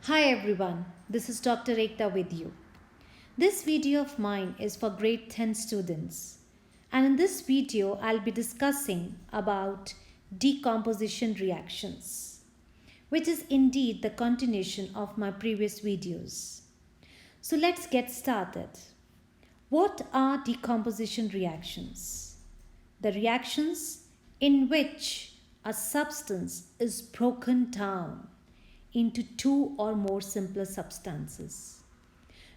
Hi everyone, this is Dr. Ekta with you. This video of mine is for grade 10 students, and in this video I'll be discussing about decomposition reactions, which is indeed the continuation of my previous videos. So let's get started. What are decomposition reactions? The reactions in which a substance is broken down into two or more simpler substances.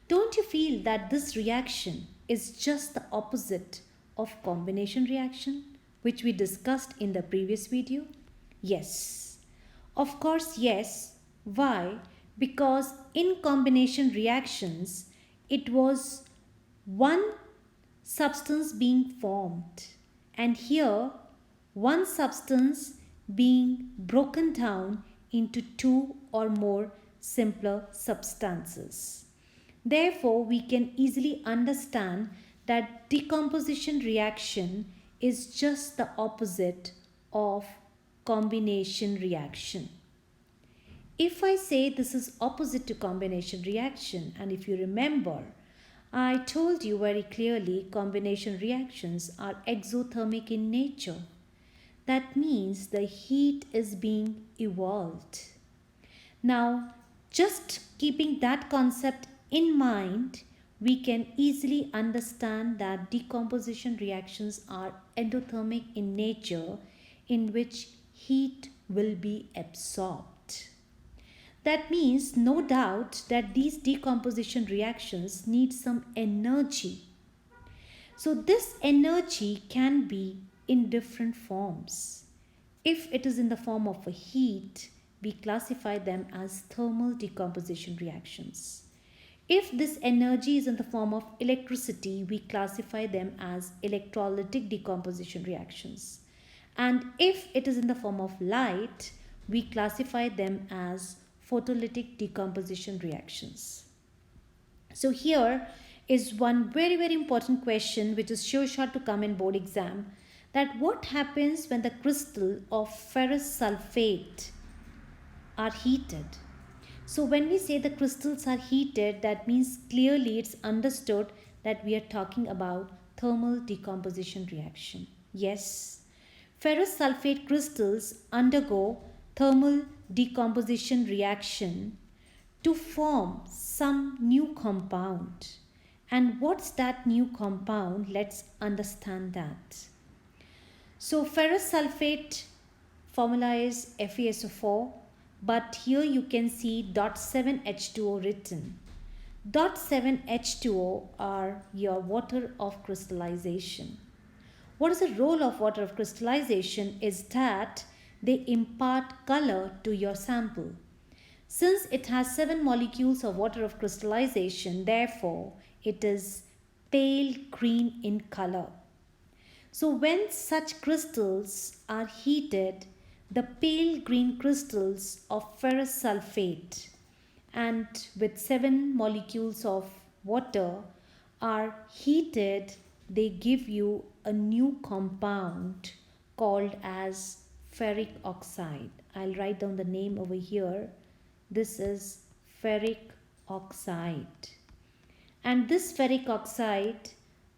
Don't you feel that this reaction is just the opposite of combination reaction, which we discussed in the previous video? Yes. Of course, yes. Why? Because in combination reactions, it was one substance being formed, and here one substance being broken down into two or more simpler substances. Therefore, we can easily understand that decomposition reaction is just the opposite of combination reaction. If I say this is opposite to combination reaction, and if you remember, I told you very clearly combination reactions are exothermic in nature. That means the heat is being evolved. Now, just keeping that concept in mind, we can easily understand that decomposition reactions are endothermic in nature, in which heat will be absorbed. That means no doubt that these decomposition reactions need some energy. So this energy can be in different forms. If it is in the form of a heat, we classify them as thermal decomposition reactions. If this energy is in the form of electricity, we classify them as electrolytic decomposition reactions. And if it is in the form of light, we classify them as photolytic decomposition reactions. So here is one very important question which is sure to come in board exam, that what happens when the crystal of ferrous sulphate are heated. So when we say the crystals are heated, that means clearly it's understood that we are talking about thermal decomposition reaction. Yes, ferrous sulphate crystals undergo thermal decomposition reaction to form some new compound. And what's that new compound? Let's understand that. So ferrous sulphate formula is FeSO4, but here you can see .7H2O written. .7H2O are your water of crystallization. What is the role of water of crystallization is that they impart color to your sample. Since it has 7 molecules of water of crystallization, therefore it is pale green in color. So when such crystals are heated, the pale green crystals of ferrous sulphate and with 7 molecules of water are heated, they give you a new compound called as ferric oxide. I'll write down the name over here. This is ferric oxide. And this ferric oxide,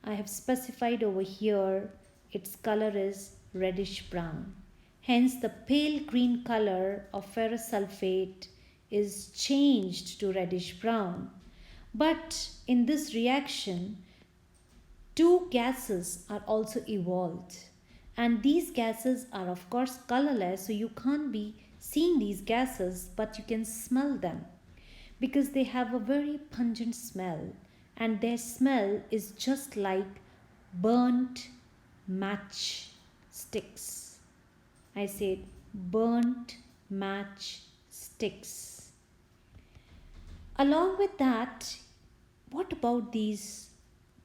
I have specified over here, its color is reddish brown. Hence, the pale green color of ferrous sulphate is changed to reddish brown. But in this reaction, two gases are also evolved. And these gases are of course colorless, so you can't be seeing these gases, but you can smell them because they have a very pungent smell, and their smell is just like burnt match sticks. I said burnt match sticks. Along with that, what about these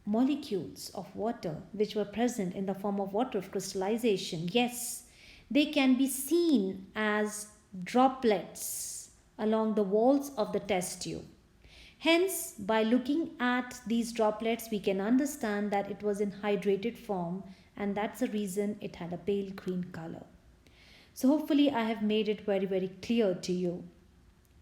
molecules of water which were present in the form of water of crystallization? Yes, they can be seen as droplets along the walls of the test tube. Hence, by looking at these droplets, we can understand that it was in hydrated form, and that's the reason it had a pale green color. So hopefully I have made it very clear to you.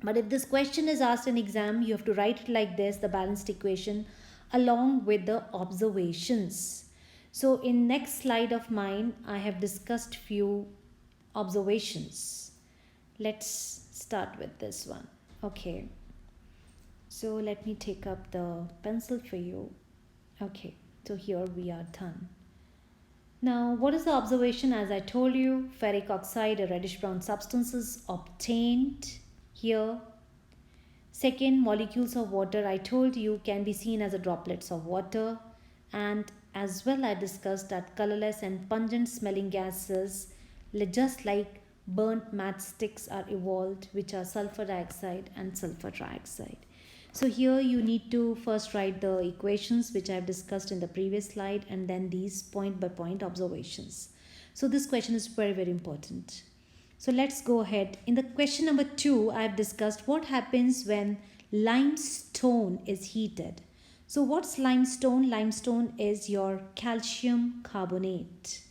But if this question is asked in exam, you have to write it like this, the balanced equation, along with the observations. So in next slide of mine, I have discussed few observations. Let's start with this one. Okay. So let me take up the pencil for you. Okay. So here we are done. Now, what is the observation? As I told you, ferric oxide, a reddish brown substance, is obtained here. Second, molecules of water, I told you, can be seen as a droplets of water. And as well, I discussed that colorless and pungent smelling gases, just like burnt matchsticks, are evolved, which are sulfur dioxide and sulfur trioxide. So here you need to first write the equations which I have discussed in the previous slide, and then these point by point observations. So this question is very, very important. So let's go ahead. In the question number 2, I have discussed what happens when limestone is heated. So what's limestone? Limestone is your calcium carbonate.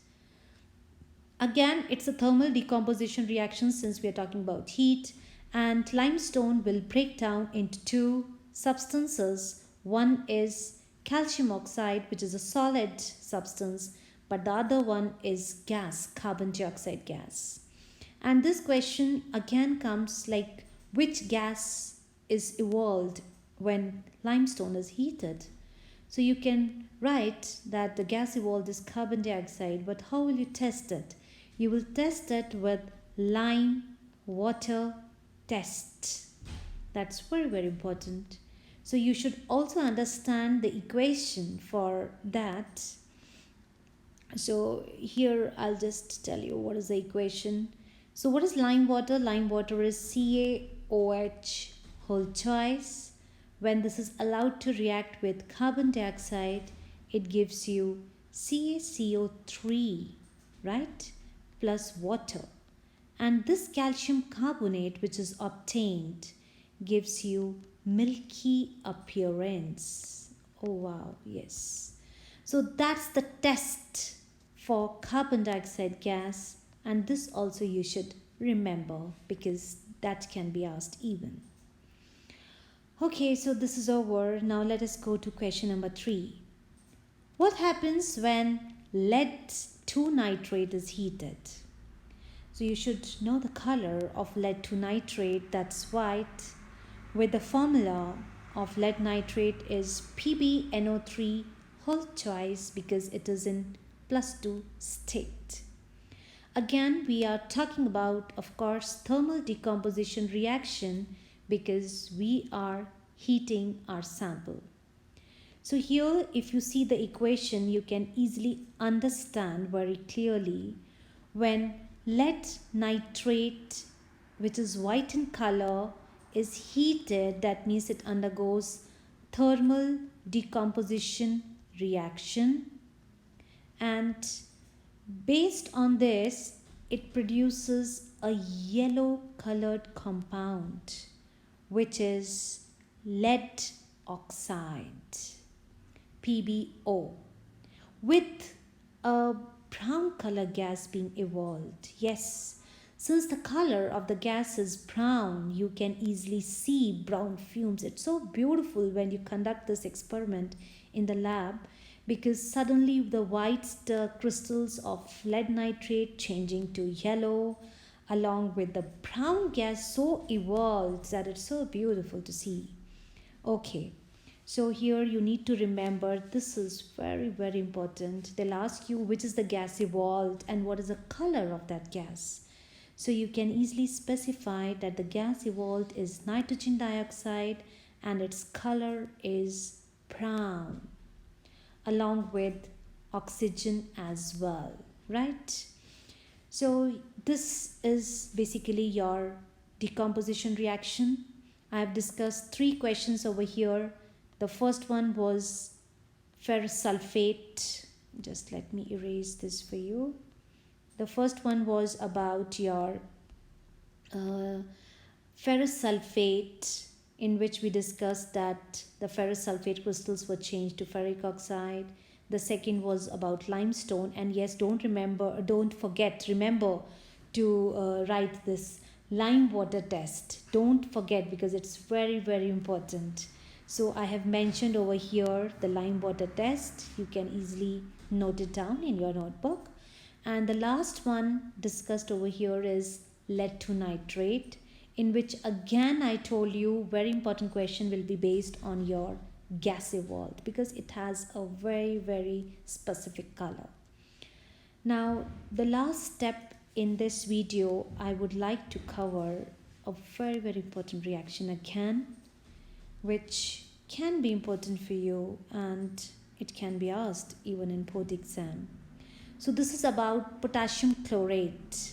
Again, it's a thermal decomposition reaction since we are talking about heat. And limestone will break down into two substances. One is calcium oxide, which is a solid substance, but the other one is gas, carbon dioxide gas. And this question again comes like, which gas is evolved when limestone is heated? So you can write that the gas evolved is carbon dioxide, but how will you test it? You will test it with lime water test. That's very, very important. So you should also understand the equation for that. So here I'll just tell you what is the equation. So what is lime water? Lime water is CaOH whole twice. When this is allowed to react with carbon dioxide, it gives you CaCO3, right? Plus water. And this calcium carbonate which is obtained gives you milky appearance. Oh wow, yes. So that's the test for carbon dioxide gas, and this also you should remember because that can be asked even. Okay, so this is over. Now let us go to question number 3. What happens when lead 2 nitrate is heated? So you should know the color of lead 2 nitrate, that's white, with the formula of lead nitrate is PbNO3 whole twice because it is in +2 state. Again, we are talking about, of course, thermal decomposition reaction because we are heating our sample. So here, if you see the equation, you can easily understand very clearly when lead nitrate, which is white in color, is heated, that means it undergoes thermal decomposition reaction, and based on this it produces a yellow colored compound which is lead oxide, PbO, with a brown color gas being evolved. Yes, since the color of the gas is brown, you can easily see brown fumes. It's so beautiful when you conduct this experiment in the lab because suddenly the white crystals of lead nitrate changing to yellow along with the brown gas so evolved that it's so beautiful to see. Okay. So here you need to remember, this is very, very important. They'll ask you which is the gas evolved and what is the color of that gas. So you can easily specify that the gas evolved is nitrogen dioxide and its color is brown along with oxygen as well, right? So this is basically your decomposition reaction. I have discussed 3 questions over here. The first one was ferrous sulphate. Just let me erase this for you. The first one was about your ferrous sulphate, in which we discussed that the ferrous sulphate crystals were changed to ferric oxide. The second was about limestone, and yes, remember to write this lime water test. Don't forget, because it's very, very important. So I have mentioned over here the lime water test. You can easily note it down in your notebook. And the last one discussed over here is lead to nitrate, in which again I told you very important question will be based on your gas evolved, because it has a very, very specific color. Now, the last step in this video, I would like to cover a very, very important reaction again, which can be important for you and it can be asked even in board exam. So this is about potassium chlorate.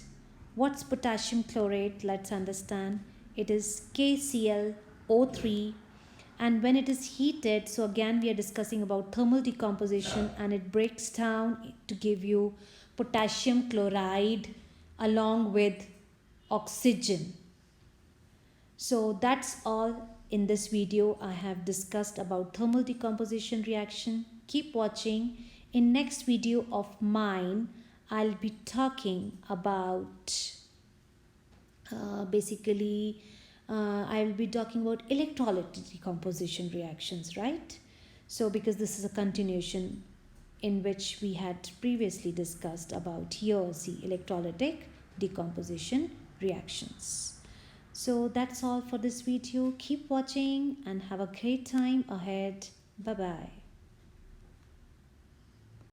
What's potassium chlorate? Let's understand. It is KClO3, and when it is heated, so again we are discussing about thermal decomposition, and it breaks down to give you potassium chloride along with oxygen. So that's all in this video. I have discussed about thermal decomposition reaction. Keep watching. In next video of mine, I'll be talking about I will be talking about electrolytic decomposition reactions, right? So because this is a continuation in which we had previously discussed about here, see, electrolytic decomposition reactions. So that's all for this video. Keep watching and have a great time ahead. Bye bye.